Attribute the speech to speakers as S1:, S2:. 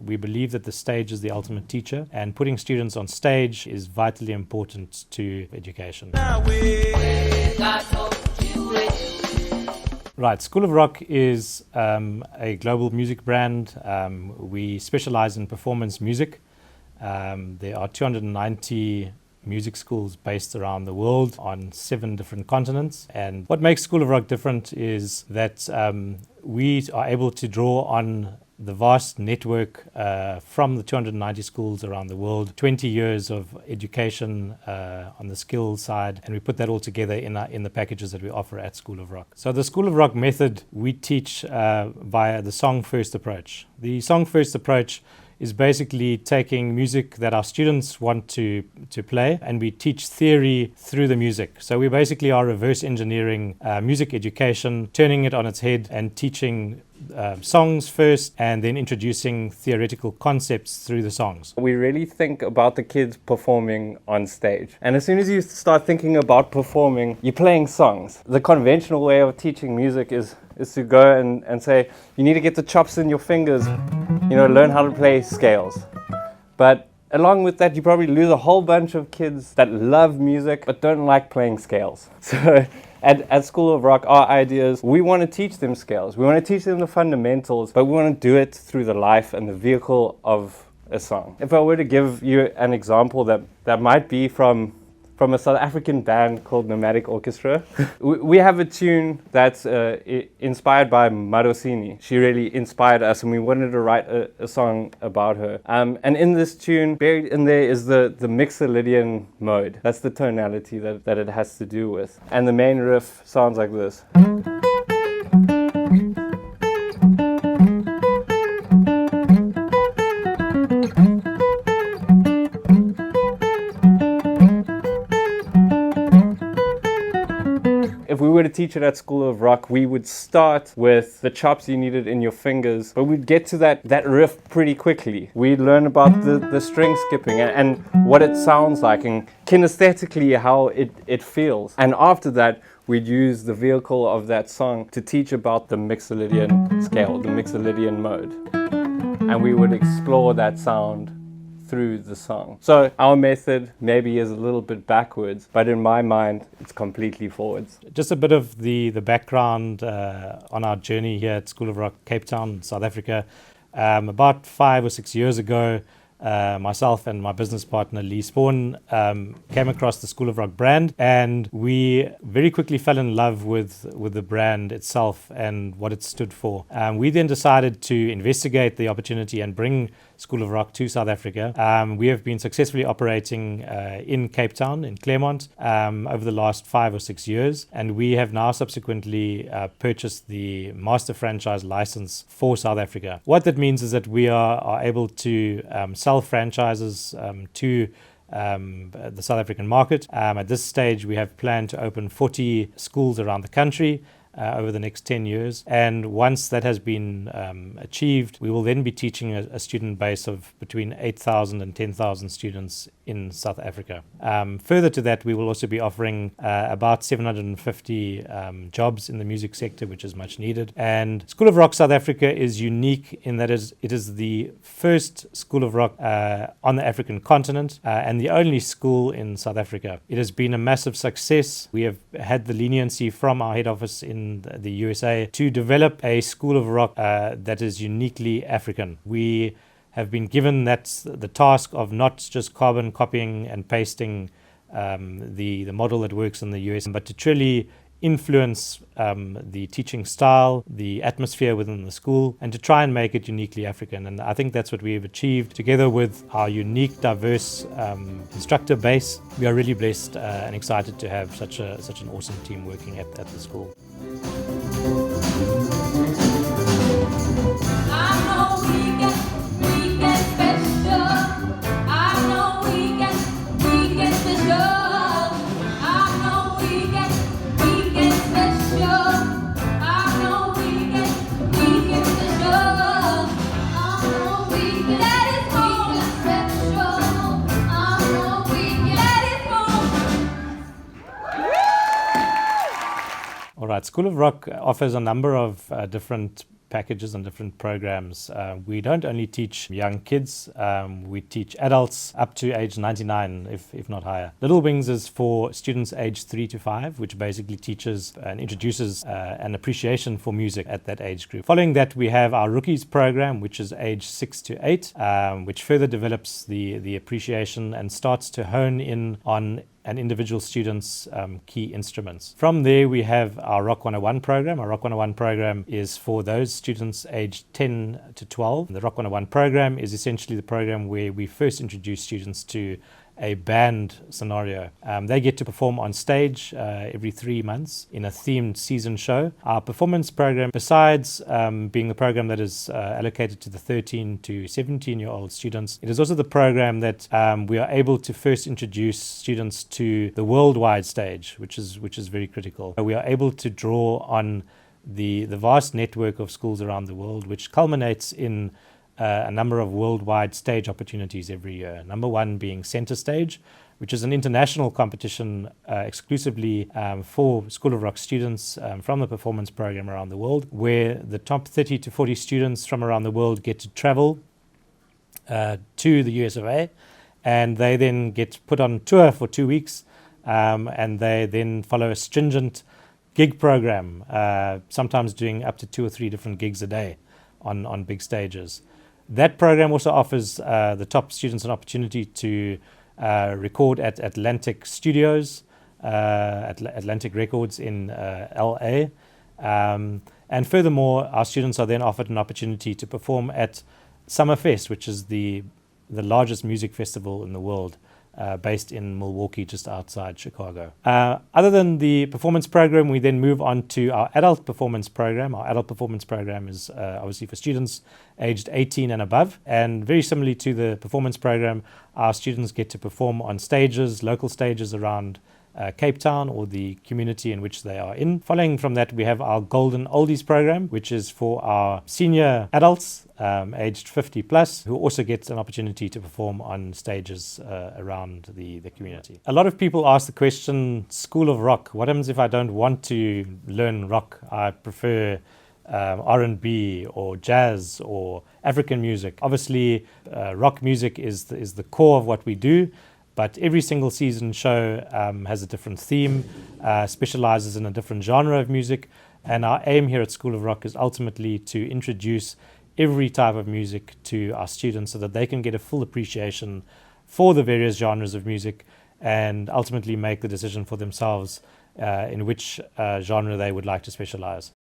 S1: We believe that the stage is the ultimate teacher, and putting students on stage is vitally important to education. Right, School of Rock is a global music brand. We specialize in performance music. There are 290 music schools based around the world on 7 different continents. And what makes School of Rock different is that we are able to draw on the vast network from the 290 schools around the world, 20 years of education on the skills side, and we put that all together in the packages that we offer at School of Rock. So the School of Rock method, we teach via the song-first approach. The song-first approach is basically taking music that our students want to play, and we teach theory through the music. So we basically are reverse engineering music education, turning it on its head and teaching songs first and then introducing theoretical concepts through the songs.
S2: We really think about the kids performing on stage. And as soon as you start thinking about performing, you're playing songs. The conventional way of teaching music is to go and say, you need to get the chops in your fingers, learn how to play scales. But along with that, you probably lose a whole bunch of kids that love music but don't like playing scales. So at School of Rock, our idea is we want to teach them scales. We want to teach them the fundamentals, but we want to do it through the life and the vehicle of a song. If I were to give you an example that might be from a South African band called Nomadic Orchestra. We have a tune that's inspired by Marosini. She really inspired us, and we wanted to write a song about her. And in this tune, buried in there is the Mixolydian mode. That's the tonality that it has to do with. And the main riff sounds like this. If we were to teach it at School of Rock, we would start with the chops you needed in your fingers, but we'd get to that riff pretty quickly. We'd learn about the string skipping and what it sounds like, and kinesthetically how it feels. And after that, we'd use the vehicle of that song to teach about the Mixolydian scale, the Mixolydian mode. And we would explore that sound through the song. So our method maybe is a little bit backwards, but in my mind, it's completely forwards.
S1: Just a bit of the background on our journey here at School of Rock, Cape Town, South Africa. About 5 or 6 years ago, myself and my business partner Lee Spawn came across the School of Rock brand, and we very quickly fell in love with the brand itself and what it stood for. We then decided to investigate the opportunity and bring School of Rock to South Africa. We have been successfully operating in Cape Town, in Claremont, over the last 5 or 6 years, and we have now subsequently purchased the master franchise license for South Africa. What that means is that we are able to sell franchises to the South African market. At this stage, we have planned to open 40 schools around the country over the next 10 years. And once that has been achieved, we will then be teaching a student base of between 8,000 and 10,000 students in South Africa. Further to that, we will also be offering about 750 jobs in the music sector, which is much needed. And School of Rock South Africa is unique in that it is the first School of Rock on the African continent and the only school in South Africa. It has been a massive success. We have had the leniency from our head office in the USA to develop a School of Rock that is uniquely African. We have been given the task of not just carbon copying and pasting the model that works in the US, but to truly influence the teaching style, the atmosphere within the school, and to try and make it uniquely African. And I think that's what we've achieved together with our unique, diverse instructor base. We are really blessed and excited to have such an awesome team working at the school. All right, School of Rock offers a number of different packages and different programs. We don't only teach young kids, we teach adults up to age 99, if not higher. Little Wings is for students aged 3 to 5, which basically teaches and introduces an appreciation for music at that age group. Following that, we have our Rookies program, which is age 6 to 8, which further develops the appreciation and starts to hone in on an individual student's key instruments. From there, we have our Rock 101 program. Our Rock 101 program is for those students aged 10 to 12. The Rock 101 program is essentially the program where we first introduce students to a band scenario. They get to perform on stage every 3 months in a themed season show. Our performance program, besides being the program that is allocated to the 13 to 17-year-old students, it is also the program that we are able to first introduce students to the worldwide stage, which is very critical. We are able to draw on the vast network of schools around the world, which culminates in a number of worldwide stage opportunities every year. Number one being Center Stage, which is an international competition exclusively for School of Rock students from the performance program around the world, where the top 30 to 40 students from around the world get to travel to the US of A, and they then get put on tour for 2 weeks, and they then follow a stringent gig program, sometimes doing up to 2 or 3 different gigs a day on big stages. That program also offers the top students an opportunity to record at Atlantic Studios, Atlantic Records in LA. And furthermore, our students are then offered an opportunity to perform at Summerfest, which is the largest music festival in the world, based in Milwaukee, just outside Chicago. Other than the performance program, we then move on to our adult performance program. Our adult performance program is obviously for students aged 18 and above. And very similarly to the performance program, our students get to perform on stages, local stages around Cape Town or the community in which they are in. Following from that, we have our Golden Oldies program, which is for our senior adults aged 50 plus, who also get an opportunity to perform on stages around the community. A lot of people ask the question, School of Rock, what happens if I don't want to learn rock? I prefer R&B or jazz or African music. Obviously, rock music is the core of what we do. But every single season show has a different theme, specializes in a different genre of music. And our aim here at School of Rock is ultimately to introduce every type of music to our students so that they can get a full appreciation for the various genres of music and ultimately make the decision for themselves in which genre they would like to specialize.